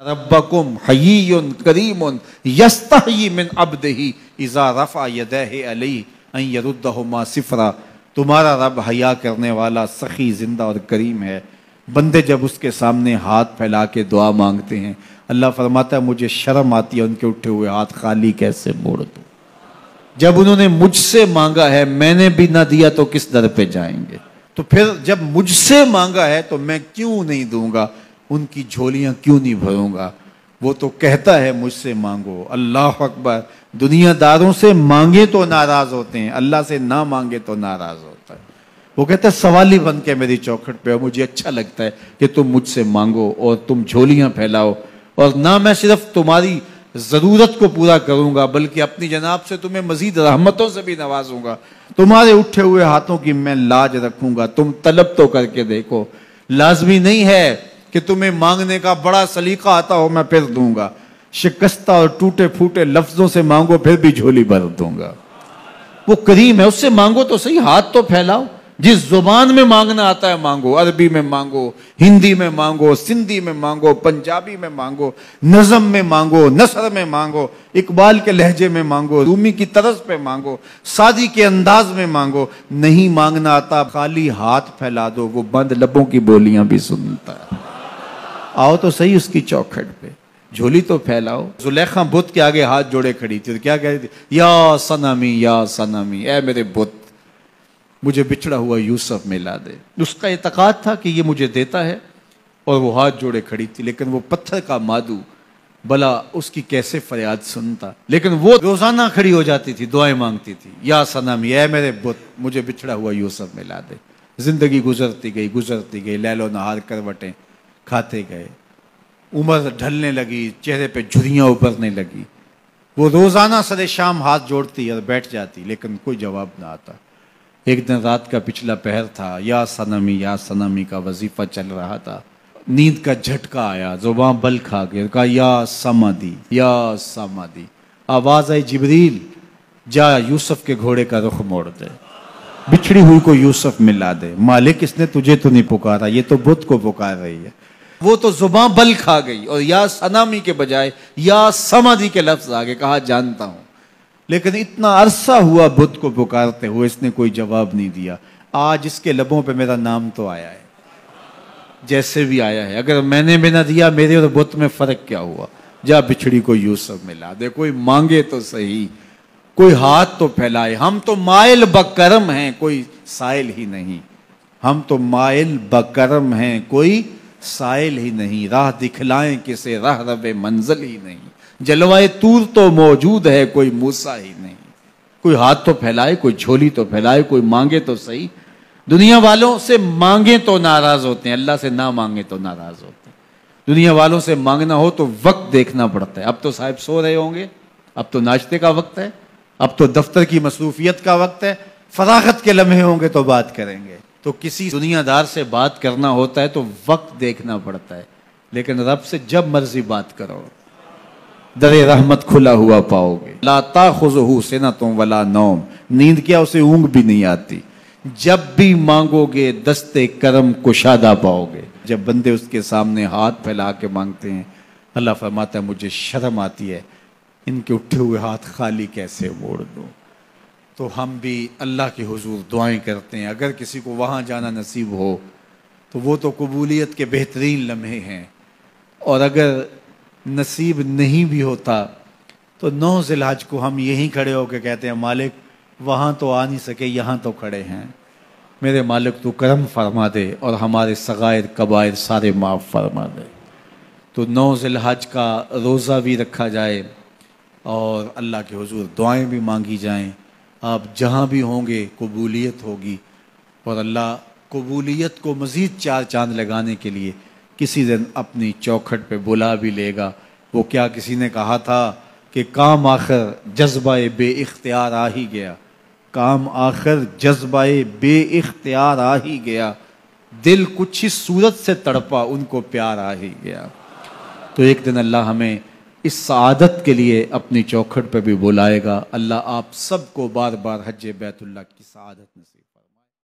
ربکم حیی کریم یستحیی من عبدہ اذا رفع یدیہ علیہ ان یردہما صفرا. تمہارا رب حیا کرنے والا سخی زندہ اور کریم ہے. بندے جب اس کے سامنے ہاتھ پھیلا کے دعا مانگتے ہیں اللہ فرماتا ہے مجھے شرم آتی ہے ان کے اٹھے ہوئے ہاتھ خالی کیسے موڑ دوں. جب انہوں نے مجھ سے مانگا ہے میں نے بھی نہ دیا تو کس در پہ جائیں گے. تو پھر جب مجھ سے مانگا ہے تو میں کیوں نہیں دوں گا, ان کی جھولیاں کیوں نہیں بھروں گا. وہ تو کہتا ہے مجھ سے مانگو. اللہ اکبر. دنیا داروں سے مانگے تو ناراض ہوتے ہیں, اللہ سے نہ مانگے تو ناراض ہوتا ہے. وہ کہتا ہے سوالی بن کے میری چوکھٹ پہ, مجھے اچھا لگتا ہے کہ تم مجھ سے مانگو اور تم جھولیاں پھیلاؤ, اور نہ میں صرف تمہاری ضرورت کو پورا کروں گا بلکہ اپنی جناب سے تمہیں مزید رحمتوں سے بھی نوازوں گا. تمہارے اٹھے ہوئے ہاتھوں کی میں لاج رکھوں گا. تم طلب تو کر کے دیکھو. لازمی نہیں ہے کہ تمہیں مانگنے کا بڑا سلیقہ آتا ہو میں پھر دوں گا. شکستہ اور ٹوٹے پھوٹے لفظوں سے مانگو پھر بھی جھولی بھر دوں گا. وہ کریم ہے, اس سے مانگو تو صحیح, ہاتھ تو پھیلاؤ. جس زبان میں مانگنا آتا ہے مانگو. عربی میں مانگو, ہندی میں مانگو, سندھی میں مانگو, پنجابی میں مانگو, نظم میں مانگو, نثر میں مانگو, اقبال کے لہجے میں مانگو, رومی کی طرز پہ مانگو, سادی کے انداز میں مانگو. نہیں مانگنا آتا خالی ہاتھ پھیلا دو, وہ بند لبوں کی بولیاں بھی سنتا ہے. آؤ تو صحیح اس کی چوکھٹ پہ, جھولی تو پھیلاؤ. زلیخا بت کے آگے ہاتھ جوڑے کھڑی تھی اور کیا کہہ رہی تھی, یا صنمی یا صنمی, اے میرے بت مجھے بچھڑا ہوا یوسف ملا دے. اس کا اعتقاد تھا کہ یہ مجھے دیتا ہے اور وہ ہاتھ جوڑے کھڑی تھی. لیکن وہ پتھر کا مادو بلا اس کی کیسے فریاد سنتا. لیکن وہ روزانہ کھڑی ہو جاتی تھی, دعائیں مانگتی تھی, یا صنمی اے میرے بت مجھے بچھڑا ہوا یوسف ملا دے. زندگی گزرتی گئی, لیل و نہار کروٹیں کھاتے گئے, عمر ڈھلنے لگی, چہرے پہ جھریاں ابھرنے لگی. وہ روزانہ سر شام ہاتھ جوڑتی اور بیٹھ جاتی لیکن کوئی جواب نہ آتا. ایک دن رات کا پچھلا پہر تھا, یا صنمی کا وظیفہ چل رہا تھا. نیند کا جھٹکا آیا, زباں بل کھا گیا, کہا یا سمادی. آواز آئی جبریل جا یوسف کے گھوڑے کا رخ موڑ دے, بچھڑی ہوئی کو یوسف ملا دے. مالک اس نے تجھے تو نہیں پکارا, یہ تو بت کو پکار رہی ہے. وہ تو زباں بل کھا گئی اور یا صنمی کے بجائے یا سمادی کے لفظ آگے. کہا جانتا ہوں, لیکن اتنا عرصہ ہوا بت کو پکارتے ہوئے اس نے کوئی جواب نہیں دیا. آج اس کے لبوں پہ میرا نام تو آیا ہے, جیسے بھی آیا ہے. اگر میں نے بھی نہ دیا میرے اور بت میں فرق کیا ہوا. جا بچھڑی کو یوسف ملا دے. کوئی مانگے تو صحیح, کوئی ہاتھ تو پھیلائے. ہم تو مائل بکرم ہیں, کوئی سائل ہی نہیں. ہم تو مائل بکرم ہیں, کوئی سائل ہی نہیں. راہ دکھلائیں کسے راہ رب منزل ہی نہیں. جلوائے طور تو موجود ہے, کوئی موسیٰ ہی نہیں. کوئی ہاتھ تو پھیلائے, کوئی جھولی تو پھیلائے, کوئی مانگے تو صحیح. دنیا والوں سے مانگے تو ناراض ہوتے ہیں, اللہ سے نہ مانگے تو ناراض ہوتے ہیں. دنیا والوں سے مانگنا ہو تو وقت دیکھنا پڑتا ہے. اب تو صاحب سو رہے ہوں گے, اب تو ناشتے کا وقت ہے, اب تو دفتر کی مصروفیت کا وقت ہے, فراغت کے لمحے ہوں گے تو بات کریں گے. تو کسی دنیا دار سے بات کرنا ہوتا ہے تو وقت دیکھنا پڑتا ہے. لیکن رب سے جب مرضی بات کرو در رحمت کھلا ہوا پاؤ گے. لا تاخذہ سنۃ ولا نوم, نیند کیا اسے اونگ بھی نہیں آتی. جب بھی مانگو گے دستے کرم کشادہ پاؤ گے. جب بندے اس کے سامنے ہاتھ پھیلا کے مانگتے ہیں اللہ فرماتا ہے مجھے شرم آتی ہے ان کے اٹھے ہوئے ہاتھ خالی کیسے موڑ دوں. تو ہم بھی اللہ کے حضور دعائیں کرتے ہیں. اگر کسی کو وہاں جانا نصیب ہو تو وہ تو قبولیت کے بہترین لمحے ہیں, اور اگر نصیب نہیں بھی ہوتا تو 9 ذی الحج کو ہم یہیں کھڑے ہو کے کہتے ہیں مالک وہاں تو آ نہیں سکے, یہاں تو کھڑے ہیں, میرے مالک تو کرم فرما دے اور ہمارے صغائر کبائر سارے معاف فرما دے. تو 9 ذی الحج کا روزہ بھی رکھا جائے اور اللہ کے حضور دعائیں بھی مانگی جائیں. آپ جہاں بھی ہوں گے قبولیت ہوگی, اور اللہ قبولیت کو مزید 4 چاند لگانے کے لیے کسی دن اپنی چوکھٹ پہ بلا بھی لے گا. وہ کیا کسی نے کہا تھا کہ کام آخر جذبہ بے اختیار آ ہی گیا, کام آخر جذبہ بے اختیار آ ہی گیا, دل کچھ اس صورت سے تڑپا ان کو پیار آ ہی گیا. تو ایک دن اللہ ہمیں اس سعادت کے لیے اپنی چوکھٹ پہ بھی بلائے گا. اللہ آپ سب کو بار بار حج بیت اللہ کی سعادت نصیب